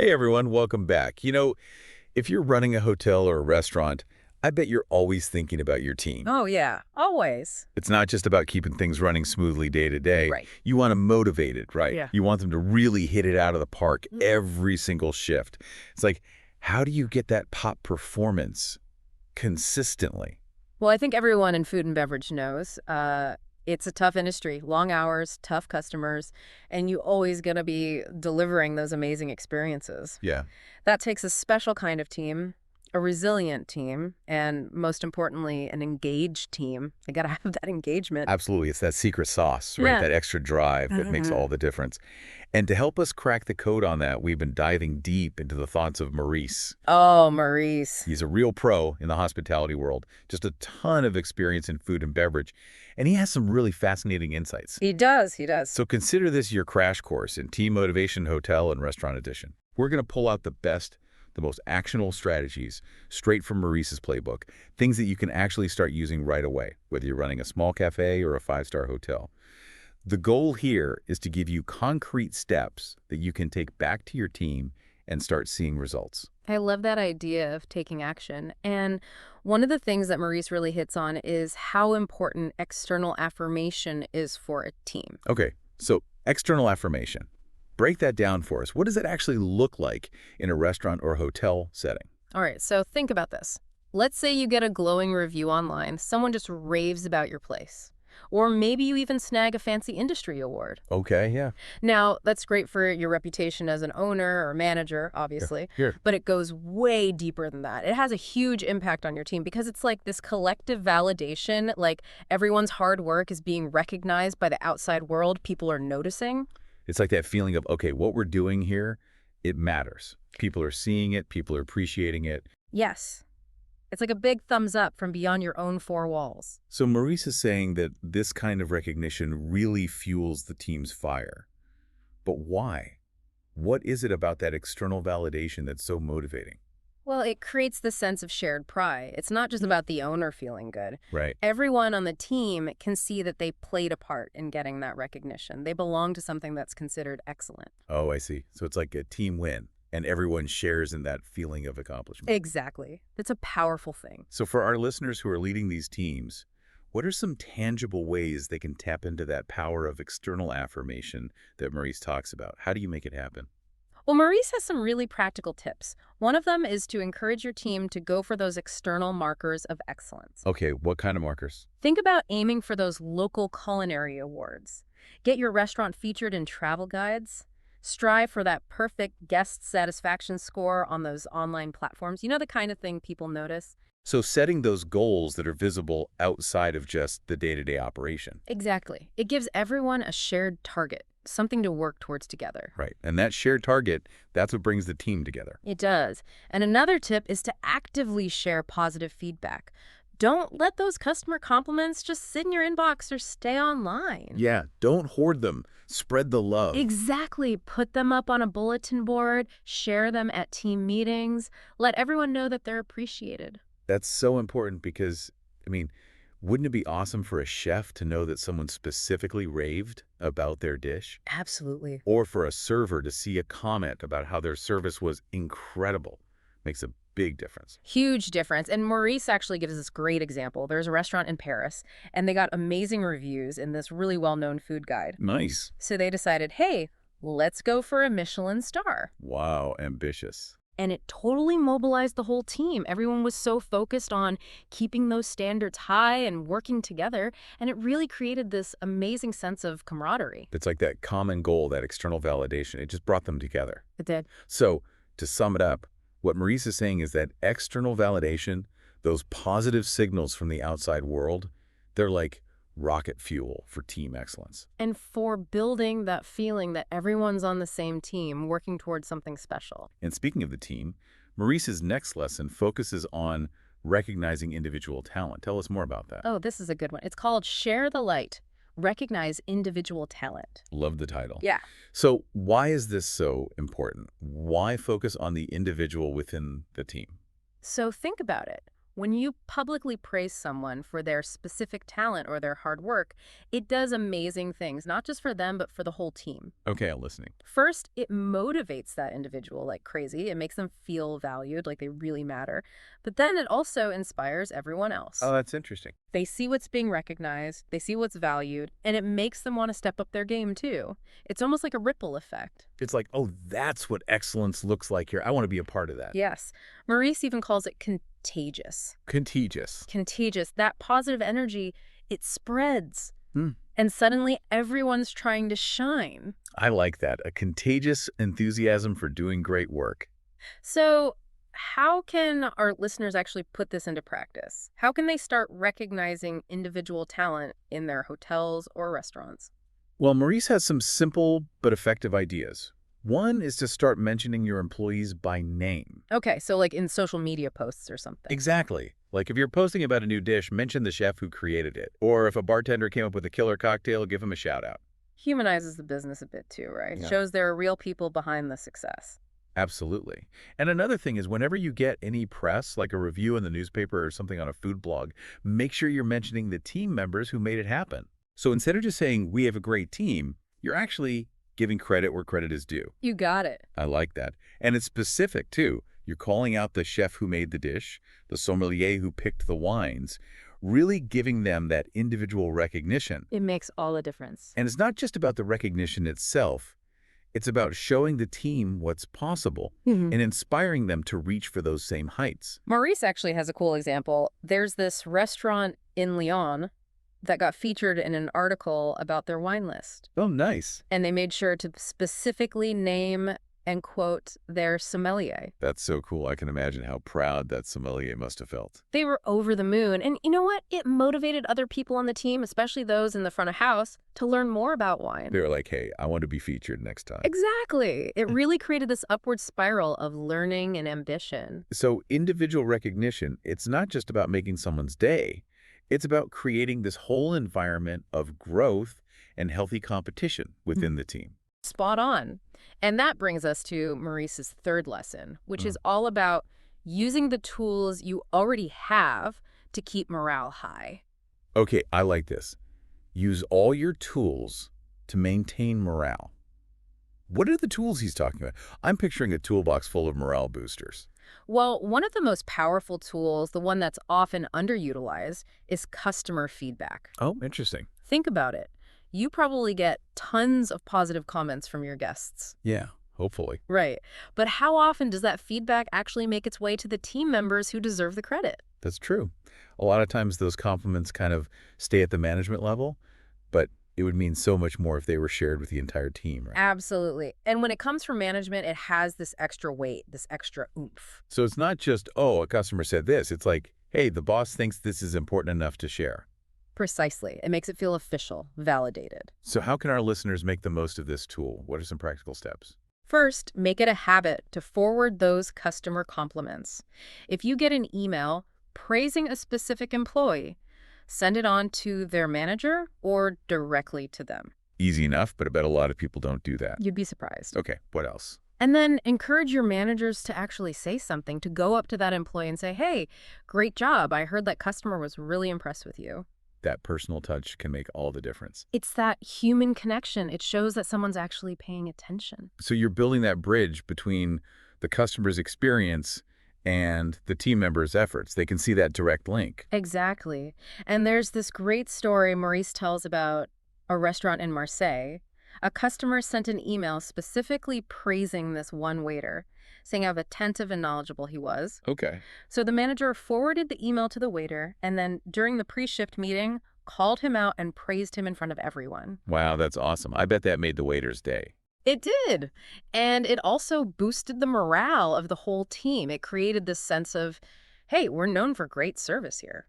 Hey everyone, welcome back. If you're running a hotel or a restaurant, I bet you're always thinking about your team. Oh, yeah, always. It's not just about keeping things running smoothly day to day. Right. You want to motivate it, right? Yeah. You want them to really hit it out of the park Mm. every single shift. It's like, how do you get that pop performance consistently? Well, I think everyone in food and beverage knows it's a tough industry, long hours, tough customers, and you always going to be delivering those amazing experiences. Yeah, That takes a special kind of team, a resilient team, and most importantly, an engaged team. They got to have that engagement. absolutely. It's that secret sauce, right? Yeah. That extra drive that makes all the difference. And to help us crack the code on that, we've been diving deep into the thoughts of Maurice. Oh, Maurice. He's a real pro in the hospitality world, just a ton of experience in food and beverage, and he has some really fascinating insights. He does. He does. So consider this your crash course in Team Motivation Hotel and Restaurant Edition. We're going to pull out the best, the most actionable strategies straight from Maurice's playbook, things that you can actually start using right away, whether you're running a small cafe or a five-star hotel. The goal here is to give you concrete steps that you can take back to your team and start seeing results. I love that idea of taking action. And one of the things that Maurice really hits on is how important external affirmation is for a team. Okay, so external affirmation. Break that down for us. What does it actually look like in a restaurant or hotel setting? All right, so think about this. Let's say you get a glowing review online. Someone just raves about your place. Or maybe you even snag a fancy industry award. Okay, yeah. Now, that's great for your reputation as an owner or manager, obviously, Here. but it goes way deeper than that. It has a huge impact on your team because it's like this collective validation, like everyone's hard work is being recognized by the outside world. People are noticing. It's like that feeling of, okay, what we're doing here, it matters. People are seeing it. People are appreciating it. Yes. It's like a big thumbs up from beyond your own four walls. So Maurice is saying that this kind of recognition really fuels the team's fire. But why? What is it about that external validation that's so motivating? Well, it creates the sense of shared pride. It's not just about the owner feeling good. Right. Everyone on the team can see that they played a part in getting that recognition. They belong to something that's considered excellent. Oh, I see. So it's like a team win, and everyone shares in that feeling of accomplishment. Exactly. That's a powerful thing. So for our listeners who are leading these teams, what are some tangible ways they can tap into that power of external affirmation that Maurice talks about? How do you make it happen? Well, Maurice has some really practical tips. One of them is to encourage your team to go for those external markers of excellence. Okay, what kind of markers? Think about aiming for those local culinary awards. Get your restaurant featured in travel guides. Strive for that perfect guest satisfaction score on those online platforms. You know, the kind of thing people notice? So setting those goals that are visible outside of just the day-to-day operation. Exactly. It gives everyone a shared target, something to work towards together. Right. And that shared target, that's what brings the team together. It does. And another tip is to actively share positive feedback. Don't let those customer compliments just sit in your inbox or stay online. Yeah, don't hoard them. Spread the love. Exactly. Put them up on a bulletin board, share them at team meetings, let everyone know that they're appreciated. That's so important because, wouldn't it be awesome for a chef to know that someone specifically raved about their dish? Absolutely. Or for a server to see a comment about how their service was incredible? Makes a big difference. Huge difference. And Maurice actually gives this great example. There's a restaurant in Paris, and they got amazing reviews in this really well-known food guide. Nice. So they decided, hey, let's go for a Michelin star. Wow, ambitious. And it totally mobilized the whole team. Everyone was so focused on keeping those standards high and working together, and it really created this amazing sense of camaraderie. It's like that common goal, that external validation. It just brought them together. It did. So, to sum it up, what Maurice is saying is that external validation, those positive signals from the outside world, they're like rocket fuel for team excellence. And for building that feeling that everyone's on the same team, working towards something special. And speaking of the team, Maurice's next lesson focuses on recognizing individual talent. Tell us more about that. Oh, this is a good one. It's called Share the Light. Recognize individual talent. Love the title. Yeah. So why is this so important? Why focus on the individual within the team? So think about it. When you publicly praise someone for their specific talent or their hard work, it does amazing things, not just for them, but for the whole team. Okay, I'm listening. First, it motivates that individual like crazy. It makes them feel valued, like they really matter. But then it also inspires everyone else. Oh, that's interesting. They see what's being recognized, they see what's valued, and it makes them want to step up their game too. It's almost like a ripple effect. It's like, oh, that's what excellence looks like here. I want to be a part of that. Yes. Maurice even calls it contagious. Contagious. Contagious. That positive energy, it spreads. Hmm. And suddenly everyone's trying to shine. I like that. A contagious enthusiasm for doing great work. So how can our listeners actually put this into practice? How can they start recognizing individual talent in their hotels or restaurants? Well, Maurice has some simple but effective ideas. One is to start mentioning your employees by name. Okay, so like in social media posts or something. Exactly. Like if you're posting about a new dish, mention the chef who created it. Or if a bartender came up with a killer cocktail, give him a shout out. Humanizes the business a bit too, right? Yeah. Shows there are real people behind the success. Absolutely. And another thing is whenever you get any press, like a review in the newspaper or something on a food blog, make sure you're mentioning the team members who made it happen. So instead of just saying, we have a great team, you're actually giving credit where credit is due. You got it. I like that. And it's specific, too. You're calling out the chef who made the dish, the sommelier who picked the wines, really giving them that individual recognition. It makes all the difference. And it's not just about the recognition itself. It's about showing the team what's possible and inspiring them to reach for those same heights. Maurice actually has a cool example. There's this restaurant in Lyon that got featured in an article about their wine list. Oh, nice. And they made sure to specifically name and quote their sommelier. That's so cool. I can imagine how proud that sommelier must have felt. They were over the moon. And you know what? It motivated other people on the team, especially those in the front of house, to learn more about wine. They were like, hey, I want to be featured next time. Exactly. It really created this upward spiral of learning and ambition. So individual recognition, it's not just about making someone's day. It's about creating this whole environment of growth and healthy competition within the team. Spot on. And that brings us to Maurice's third lesson, which is all about using the tools you already have to keep morale high. Okay, I like this. Use all your tools to maintain morale. What are the tools he's talking about? I'm picturing a toolbox full of morale boosters. Well, one of the most powerful tools, the one that's often underutilized, is customer feedback. Oh, interesting. Think about it. You probably get tons of positive comments from your guests. Yeah, hopefully. Right. But how often does that feedback actually make its way to the team members who deserve the credit? That's true. A lot of times those compliments kind of stay at the management level, but it would mean so much more if they were shared with the entire team, right? Absolutely. And when it comes from management, it has this extra weight, this extra oomph. So it's not just, oh, a customer said this. It's like, hey, the boss thinks this is important enough to share. Precisely. It makes it feel official, validated. So how can our listeners make the most of this tool? What are some practical steps? First, make it a habit to forward those customer compliments. If you get an email praising a specific employee, send it on to their manager or directly to them. Easy enough, but I bet a lot of people don't do that. You'd be surprised. Okay, what else? And then encourage your managers to actually say something, to go up to that employee and say, hey, great job. I heard that customer was really impressed with you. That personal touch can make all the difference. It's that human connection. It shows that someone's actually paying attention. So you're building that bridge between the customer's experience and the team members' efforts. They can see that direct link. Exactly. And there's this great story Maurice tells about a restaurant in Marseille. A customer sent an email specifically praising this one waiter, saying how attentive and knowledgeable he was. Okay. So the manager forwarded the email to the waiter, and then during the pre-shift meeting, called him out and praised him in front of everyone. Wow, that's awesome. I bet that made the waiter's day. It did. And it also boosted the morale of the whole team. It created this sense of, hey, we're known for great service here.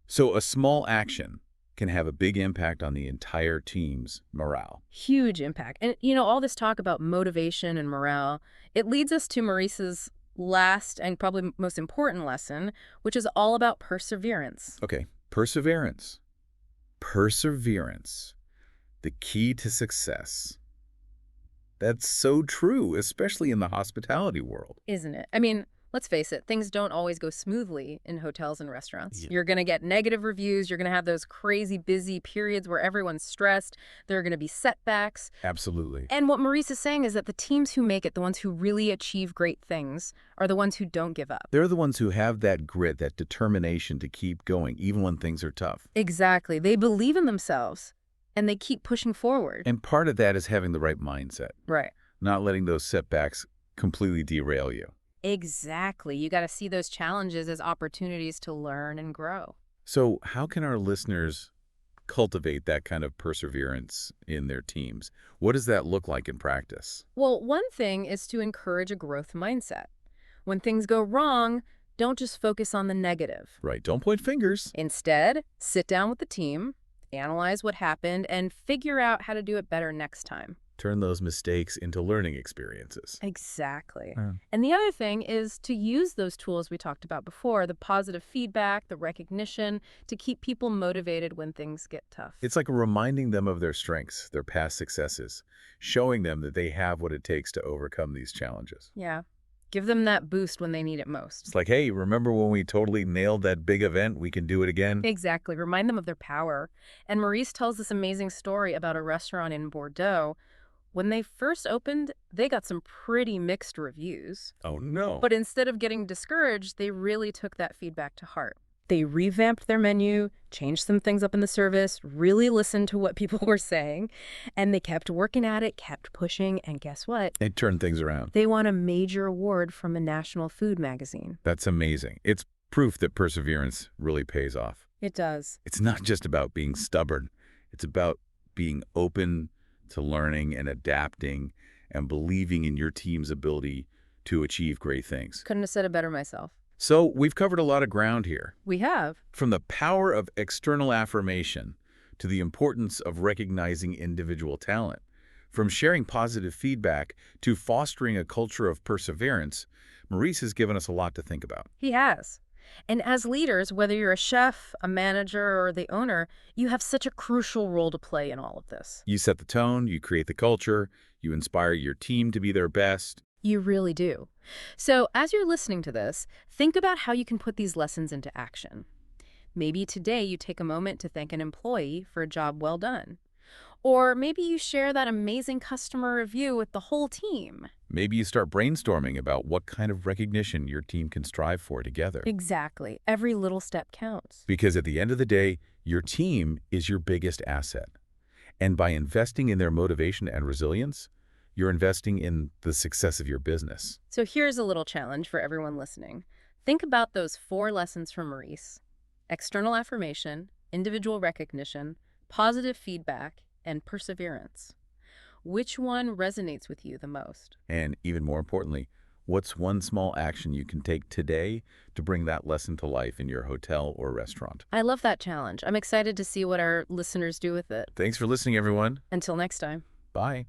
So a small action can have a big impact on the entire team's morale. Huge impact. And, you know, all this talk about motivation and morale, it leads us to Maurice's last and probably most important lesson, which is all about perseverance. Okay, perseverance. Perseverance, the key to success. That's so true, especially in the hospitality world. Isn't it? I mean, Let's face it, things don't always go smoothly in hotels and restaurants. Yeah. You're going to get negative reviews. You're going to have those crazy busy periods where everyone's stressed. There are going to be setbacks. Absolutely. And what Maurice is saying is that the teams who make it, the ones who really achieve great things, are the ones who don't give up. They're the ones who have that grit, that determination to keep going, even when things are tough. Exactly. They believe in themselves, and they keep pushing forward. And part of that is having the right mindset, Right. not letting those setbacks completely derail you. Exactly. You got to see those challenges as opportunities to learn and grow. So how can our listeners cultivate that kind of perseverance in their teams? What does that look like in practice? Well, one thing is to encourage a growth mindset. When things go wrong, don't just focus on the negative. Right. Don't point fingers. Instead, sit down with the team, analyze what happened, and figure out how to do it better next time. Turn those mistakes into learning experiences. Exactly. Yeah. And the other thing is to use those tools we talked about before, the positive feedback, the recognition, to keep people motivated when things get tough. It's like reminding them of their strengths, their past successes, showing them that they have what it takes to overcome these challenges. Yeah. Give them that boost when they need it most. It's like, hey, remember when we totally nailed that big event? We can do it again. Exactly. Remind them of their power. And Maurice tells this amazing story about a restaurant in Bordeaux. When they first opened, they got some pretty mixed reviews. Oh, no. But instead of getting discouraged, they really took that feedback to heart. They revamped their menu, changed some things up in the service, really listened to what people were saying, and they kept working at it, kept pushing, and guess what? They turned things around. They won a major award from a national food magazine. That's amazing. It's proof that perseverance really pays off. It does. It's not just about being stubborn. It's about being open to learning and adapting and believing in your team's ability to achieve great things. Couldn't have said it better myself. So we've covered a lot of ground here. We have. From the power of external affirmation to the importance of recognizing individual talent, from sharing positive feedback to fostering a culture of perseverance, Maurice has given us a lot to think about. He has. And as leaders, whether you're a chef, a manager, or the owner, you have such a crucial role to play in all of this. You set the tone, you create the culture, you inspire your team to be their best. You really do. So as you're listening to this, think about how you can put these lessons into action. Maybe today you take a moment to thank an employee for a job well done. Or maybe you share that amazing customer review with the whole team. Maybe you start brainstorming about what kind of recognition your team can strive for together. Exactly. Every little step counts. Because at the end of the day, your team is your biggest asset. And by investing in their motivation and resilience, you're investing in the success of your business. So here's a little challenge for everyone listening. Think about those 4 lessons from Maurice: external affirmation, individual recognition, positive feedback, and perseverance. Which one resonates with you the most? And even more importantly, what's one small action you can take today to bring that lesson to life in your hotel or restaurant? I love that challenge. I'm excited to see what our listeners do with it. Thanks for listening, everyone. Until next time. Bye.